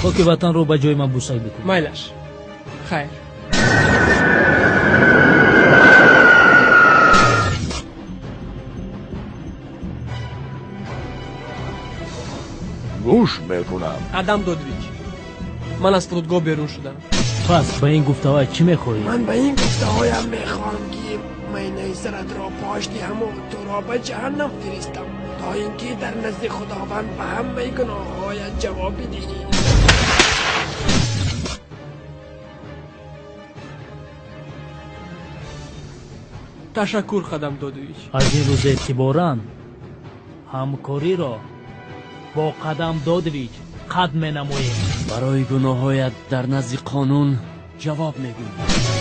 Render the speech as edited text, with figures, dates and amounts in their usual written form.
خاک وطن رو به جای من بوسک بکن. مایلش خیر. گوش میکنم. آدم دودویچ، من از فرودگاه بیرون شدم. پس به این گفته‌ها چی میخوایی؟ من به این گفته‌هایم میخوام که مینه سرت را پاش دهم و تو را به جهنم فرستم تا اینکه در نزد خداوند به همه گناه‌هایت جواب بدهی. تشکر خدم دودویچ. از این روز اعتباراً همکاری را با قدم دادویچ قد می نماییم. برای گناهایت در نزد قانون جواب میگویی.